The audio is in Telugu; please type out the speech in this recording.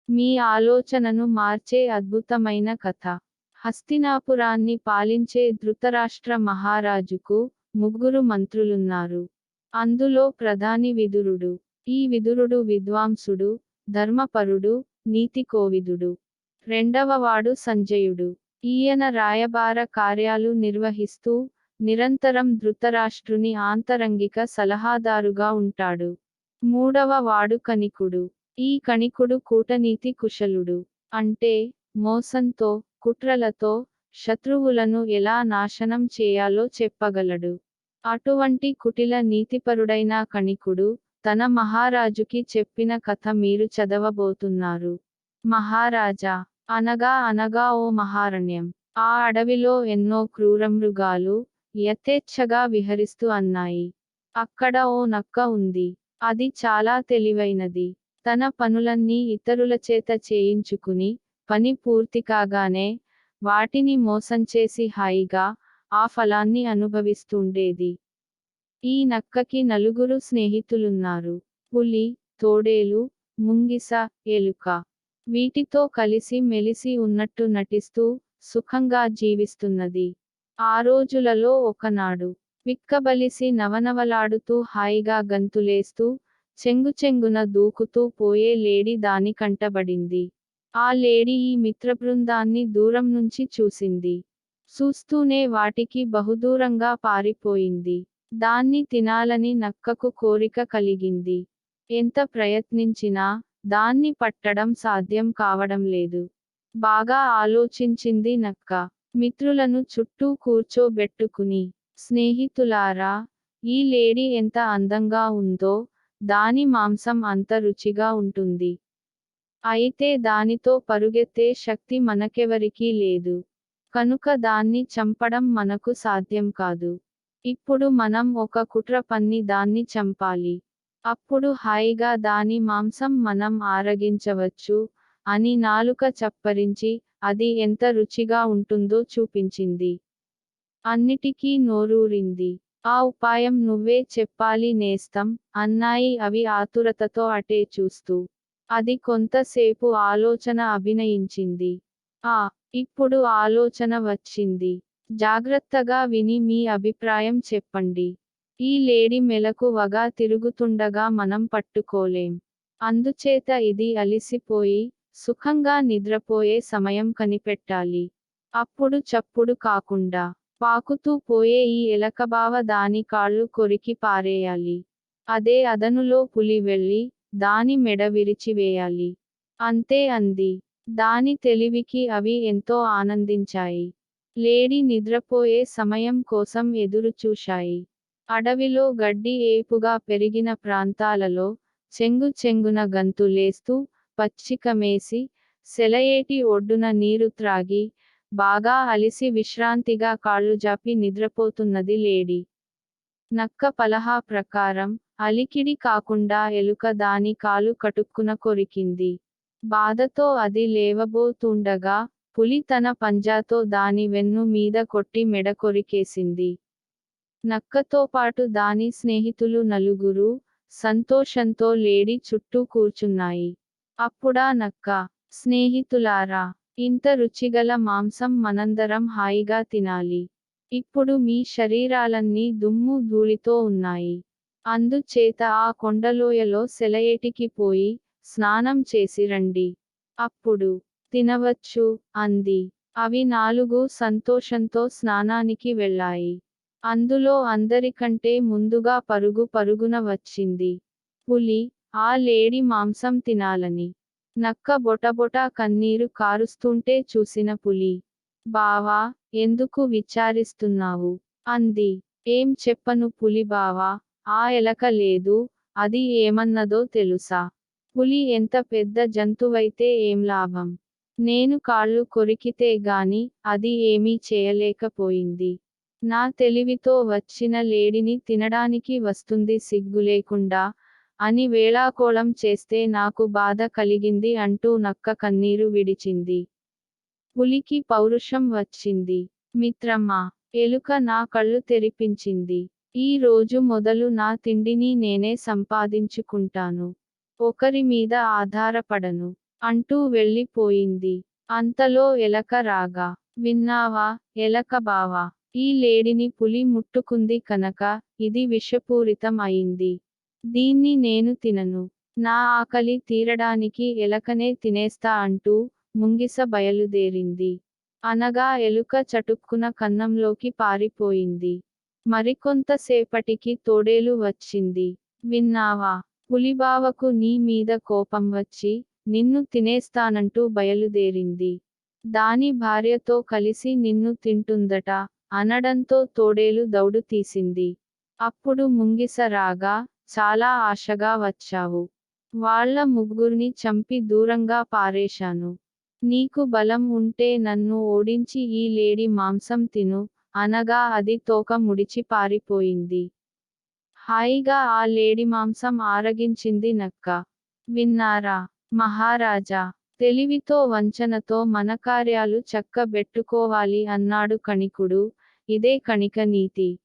మీ ఆలోచనను మార్చే అద్భుతమైన కథ. హస్తినాపురాన్ని పాలించే ధృతరాష్ట్ర మహారాజుకు ముగ్గురు మంత్రులున్నారు. అందులో ప్రధాని విదురుడు. ఈ విదురుడు విద్వాంసుడు, ధర్మపరుడు, నీతికోవిదుడు. రెండవవాడు సంజయుడు. ఈయన రాయబార కార్యాలు నిర్వహిస్తూ నిరంతరం ధృతరాష్ట్రుని ఆంతరంగిక సలహాదారుగా ఉంటాడు. మూడవ వాడు కణికుడు. ఈ కణికుడు కూటనీతి కుశలుడు. అంటే మోసంతో, కుట్రలతో శత్రువులను ఎలా నాశనం చేయాలో చెప్పగలడు. అటువంటి కుటిల నీతిపరుడైన కణికుడు తన మహారాజుకి చెప్పిన కథ మీరు చదవబోతున్నారు. మహారాజా, అనగా అనగా ఓ మహారణ్యం. ఆ అడవిలో ఎన్నో క్రూరమృగాలు యథేచ్ఛగా విహరిస్తూ అన్నాయి. అక్కడ ఓ నక్క ఉంది. అది చాలా తెలివైనది. తన పనులన్నీ ఇతరుల చేత చేయించుకుని, పని పూర్తి కాగానే వాటిని మోసం చేసి హాయిగా ఆ ఫలాన్ని అనుభవిస్తుండేది. ఈ నక్కకి నలుగురు స్నేహితులున్నారు. పులి, తోడేలు, ముంగిస, ఎలుక. వీటితో కలిసి మెలిసి ఉన్నట్టు నటిస్తూ సుఖంగా జీవిస్తున్నది. ఆ రోజులలో ఒకనాడు పిక్కబలిసి నవనవలాడుతూ హాయిగా గంతులేస్తూ చెంగుచెంగున దూకుతూ పోయే లేడి దాని కంటబడింది. ఆ లేడి ఈ మిత్రబృందాన్ని దూరం నుంచి చూసింది. చూస్తూనే వాటికి బహుదూరంగా పారిపోయింది. దాన్ని తినాలని నక్కకు కోరిక కలిగింది. ఎంత ప్రయత్నించినా దాన్ని పట్టడం సాధ్యం కావడం లేదు. బాగా ఆలోచించింది నక్క. మిత్రులను చుట్టూ కూర్చోబెట్టుకుని, స్నేహితులారా, ఈ లేడి ఎంత అందంగా ఉందో, దాని మాంసం అంత రుచిగా ఉంటుంది. అయితే దానితో పరుగెత్తే శక్తి మనకెవరికీ లేదు. కనుక దాన్ని చంపడం మనకు సాధ్యం కాదు. ఇప్పుడు మనం ఒక కుట్ర పన్ని దాన్ని చంపాలి. అప్పుడు హాయిగా దాని మాంసం మనం ఆరగించవచ్చు అని నాలుక చప్పరించి, అది ఎంత రుచిగా ఉంటుందో చూపించింది. అన్నిటికీ నోరూరింది. ఆ ఉపాయం నువ్వే చెప్పాలి నేస్తం, అన్నాయి అవి ఆతురతతో అటే చూస్తూ. అది కొంతసేపు ఆలోచన అభినయించింది. ఇప్పుడు ఆలోచన వచ్చింది. జాగ్రత్తగా విని మీ అభిప్రాయం చెప్పండి. ఈ లేడి మెలకువగా తిరుగుతుండగా మనం పట్టుకోలేం. అందుచేత ఇది అలిసిపోయి సుఖంగా నిద్రపోయే సమయం కనిపెట్టాలి. అప్పుడు చప్పుడు కాకుండా పాకుతూ పోయే ఈ ఎలకబావ దాని కాళ్ళు కొరికి పారేయాలి. అదే అదనులో పులి వెళ్ళి దాని మెడ విరిచివేయాలి. అంతే అంది. దాని తెలివికి అవి ఎంతో ఆనందించాయి. లేడి నిద్రపోయే సమయం కోసం ఎదురు చూశాయి. అడవిలో గడ్డి ఏపుగా పెరిగిన ప్రాంతాలలో చెంగు చెంగున గంతులేస్తూ పచ్చికమేసి సెలయేటి ఒడ్డున నీరు త్రాగి బాగా అలిసి విశ్రాంతిగా కాళ్ళు జాపి నిద్రపోతున్నది లేడి. నక్క పలహా ప్రకారం అలికిడి కాకుండా ఎలుక దాని కాలు కటుక్కున కొరికింది. బాధతో అది లేవబోతుండగా పులి తన పంజాతో దాని వెన్ను మీద కొట్టి మెడ కొరికేసింది. నక్కతోపాటు దాని స్నేహితులు నలుగురు సంతోషంతో లేడి చుట్టూ కూర్చున్నాయి. అప్పుడా నక్క, స్నేహితులారా, ఇంత రుచిగల మాంసం మనందరం హాయిగా తినాలి. ఇప్పుడు మీ శరీరాలన్నీ దుమ్ము ధూళితో ఉన్నాయి. అందుచేత ఆ కొండలోయలో సెలయేటికి పోయి స్నానం చేసి రండి. అప్పుడు తినవచ్చు, అంది. అవి నాలుగు సంతోషంతో స్నానానికి వెళ్ళాయి. అందులో అందరికంటే ముందుగా పరుగు పరుగున వచ్చింది పులి, ఆ లేడి మాంసం తినాలని. నక్క బొటబొటా కన్నీరు కారుస్తుంటే చూసిన పులి, బావా, ఎందుకు విచారిస్తున్నావు? అంది. ఏం చెప్పను పులి బావా, ఆ ఎలక లేదు, అది ఏమన్నదో తెలుసా? పులి ఎంత పెద్ద జంతువైతే ఏం లాభం? నేను కాళ్ళు కొరికితే గాని అది ఏమీ చేయలేకపోయింది. నా తెలివితో వచ్చిన లేడిని తినడానికి వస్తుంది సిగ్గులేకుండా అని వేళాకోళం చేస్తే నాకు బాధ కలిగింది అంటూ నక్క కన్నీరు విడిచింది. పులికి పౌరుషం వచ్చింది. మిత్రమా, ఎలుక నా కళ్ళు తెరిపించింది. ఈ రోజు మొదలు నా తిండిని నేనే సంపాదించుకుంటాను. ఒకరి మీద ఆధారపడను. అంటూ వెళ్ళిపోయింది. అంతలో ఎలక రాగా, విన్నావా, ఎలక బావా, ఈ లేడిని పులి ముట్టుకుంది కనక, ఇది విషపూరితం అయింది. దీన్ని నేను తినను. నా ఆకలి తీరడానికి ఎలకనే తినేస్తా అంటూ, ముంగిస బయలుదేరింది. అనగా ఎలుక చటుక్కున కన్నంలోకి పారిపోయింది. మరికొంతసేపటికి తోడేలు వచ్చింది. విన్నావా, పులిబావకు నీ మీద కోపం వచ్చి, నిన్ను తినేస్తానంటూ బయలుదేరింది. దాని భార్యతో కలిసి నిన్ను తింటుందట, అనడంతో తోడేలు దౌడు తీసింది. అప్పుడు ముంగిస రాగా, చాలా ఆశగా వచ్చావు. వాళ్ళ ముగ్గుర్ని చంపి దూరంగా పారేశాను. నీకు బలం ఉంటే నన్ను ఓడించి ఈ లేడి మాంసం తిను, అనగా అది తోక ముడిచి పారిపోయింది. హాయిగా ఆ లేడి మాంసం ఆరగించింది నక్క. విన్నారా, మహారాజా, తెలివితో వంచనతో మన కార్యాలు చక్కబెట్టుకోవాలి అన్నాడు కణికుడు. ఇదే కణిక నీతి.